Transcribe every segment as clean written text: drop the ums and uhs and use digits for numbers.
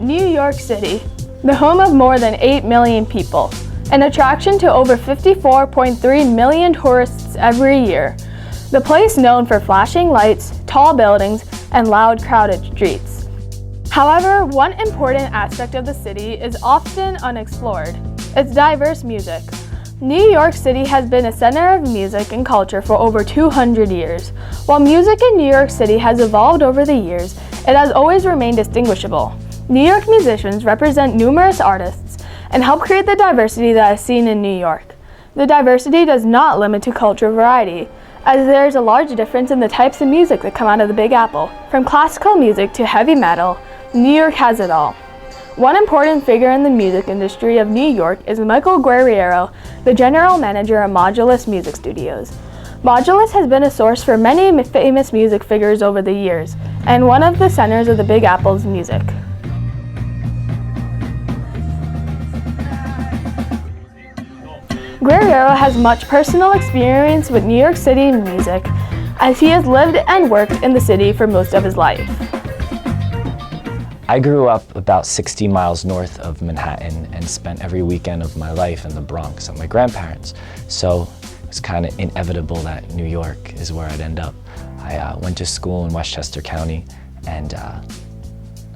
New York City, the home of more than 8 million people, an attraction to over 54.3 million tourists every year. The place known for flashing lights, tall buildings, and loud crowded streets. However, one important aspect of the city is often unexplored: its diverse music. New York City has been a center of music and culture for over 200 years. While music in New York City has evolved over the years, it has always remained distinguishable. New York musicians represent numerous artists and help create the diversity that is seen in New York. The diversity does not limit to cultural variety, as there is a large difference in the types of music that come out of the Big Apple. From classical music to heavy metal, New York has it all. One important figure in the music industry of New York is Michael Guerriero, the general manager of Modulus Music Studios. Modulus has been a source for many famous music figures over the years, and one of the centers of the Big Apple's music. Guerriero has much personal experience with New York City music, as he has lived and worked in the city for most of his life. I grew up about 60 miles north of Manhattan and spent every weekend of my life in the Bronx at my grandparents'. So it's kind of inevitable that New York is where I'd end up. I went to school in Westchester County, and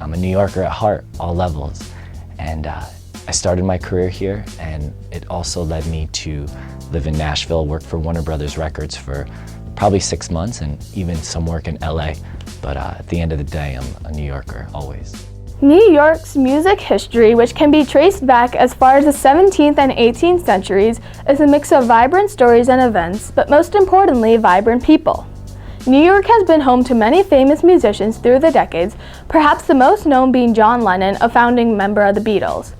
I'm a New Yorker at heart, all levels. And I started my career here, and it also led me to live in Nashville, work for Warner Brothers Records for probably 6 months, and even some work in LA. But at the end of the day, I'm a New Yorker, always. New York's music history, which can be traced back as far as the 17th and 18th centuries, is a mix of vibrant stories and events, but most importantly, vibrant people. New York has been home to many famous musicians through the decades, perhaps the most known being John Lennon, a founding member of the Beatles.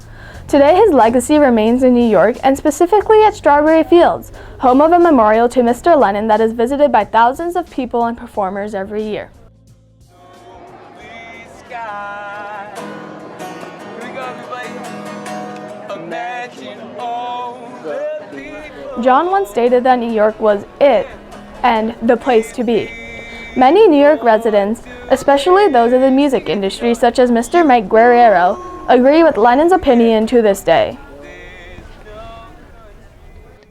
Today, his legacy remains in New York, and specifically at Strawberry Fields, home of a memorial to Mr. Lennon that is visited by thousands of people and performers every year. John once stated that New York was it and the place to be. Many New York residents, especially those in the music industry such as Mr. Mike Guerriero, agree with Lennon's opinion to this day.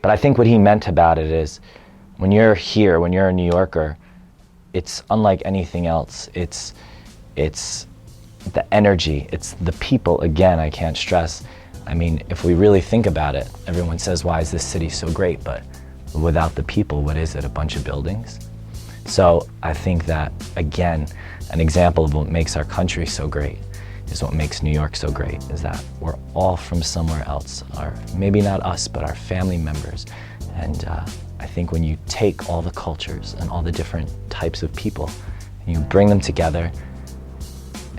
But I think what he meant about it is, when you're here, when you're a New Yorker, it's unlike anything else. It's the energy, it's the people, again, I can't stress. I mean, if we really think about it, everyone says, why is this city so great? But without the people, what is it, a bunch of buildings? So I think that, again, an example of what makes our country so great is what makes New York so great, is that we're all from somewhere else, maybe not us, but our family members. And I think when you take all the cultures and all the different types of people, and you bring them together,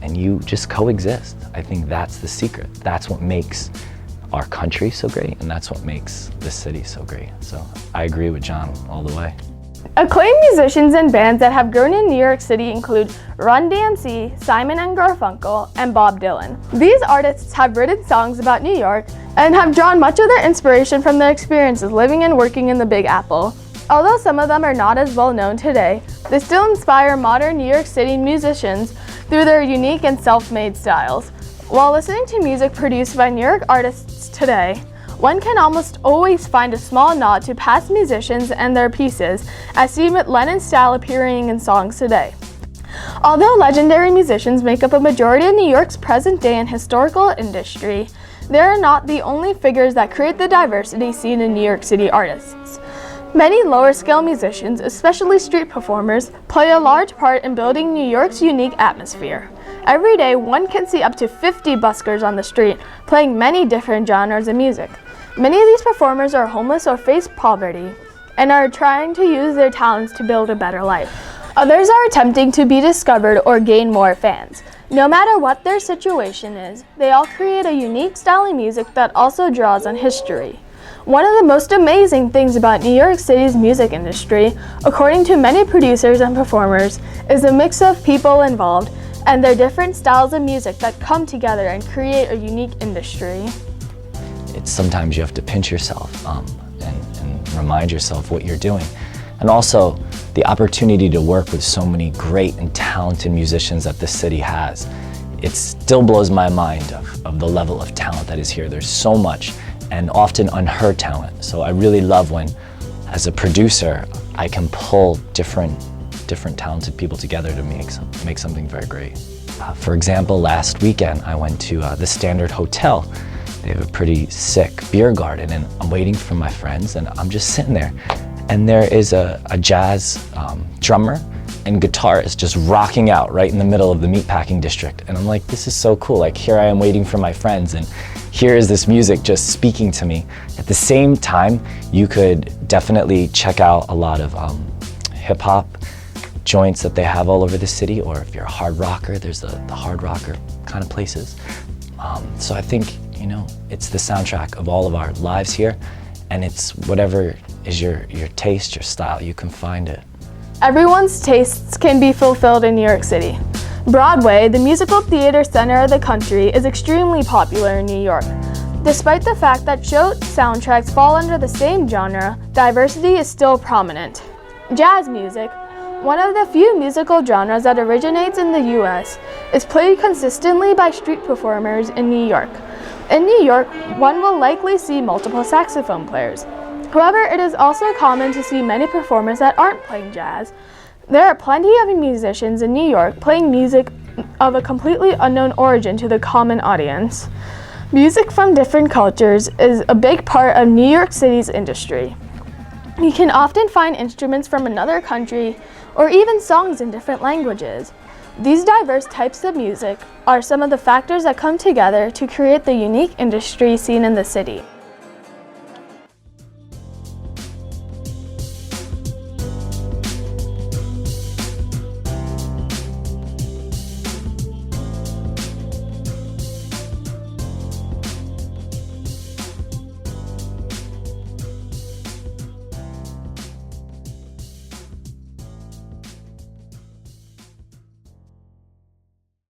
and you just coexist, I think that's the secret. That's what makes our country so great, and that's what makes this city so great. So I agree with John all the way. Acclaimed musicians and bands that have grown in New York City include Run DMC, Simon and Garfunkel, and Bob Dylan. These artists have written songs about New York and have drawn much of their inspiration from their experiences living and working in the Big Apple. Although some of them are not as well known today, they still inspire modern New York City musicians through their unique and self-made styles. While listening to music produced by New York artists today, one can almost always find a small nod to past musicians and their pieces, as seen with Lennon's style appearing in songs today. Although legendary musicians make up a majority of New York's present day and historical industry, they are not the only figures that create the diversity seen in New York City artists. Many lower-scale musicians, especially street performers, play a large part in building New York's unique atmosphere. Every day, one can see up to 50 buskers on the street, playing many different genres of music. Many of these performers are homeless or face poverty, and are trying to use their talents to build a better life. Others are attempting to be discovered or gain more fans. No matter what their situation is, they all create a unique style of music that also draws on history. One of the most amazing things about New York City's music industry, according to many producers and performers, is the mix of people involved and their different styles of music that come together and create a unique industry. It's sometimes you have to pinch yourself and remind yourself what you're doing. And also the opportunity to work with so many great and talented musicians that this city has it still blows my mind of the level of talent that is here. There's so much, and often unheard talent. So I really love when, as a producer, I can pull different talented people together to make something very great. For example, last weekend I went to the Standard Hotel. They have a pretty sick beer garden, and I'm waiting for my friends, and I'm just sitting there, and there is a jazz drummer and guitarist just rocking out right in the middle of the meatpacking district. And I'm like, this is so cool. Like, here I am waiting for my friends, and here is this music just speaking to me. At the same time, you could definitely check out a lot of hip hop joints that they have all over the city, or if you're a hard rocker, there's the hard rocker kind of places. So I think, you know, it's the soundtrack of all of our lives here, and it's whatever is your taste, your style, you can find it. Everyone's tastes can be fulfilled in New York City. Broadway, the musical theater center of the country, is extremely popular in New York. Despite the fact that show soundtracks fall under the same genre, diversity is still prominent. Jazz music, one of the few musical genres that originates in the US, is played consistently by street performers in New York. In New York, one will likely see multiple saxophone players. However, it is also common to see many performers that aren't playing jazz. There are plenty of musicians in New York playing music of a completely unknown origin to the common audience. Music from different cultures is a big part of New York City's industry. You can often find instruments from another country or even songs in different languages. These diverse types of music are some of the factors that come together to create the unique industry scene in the city.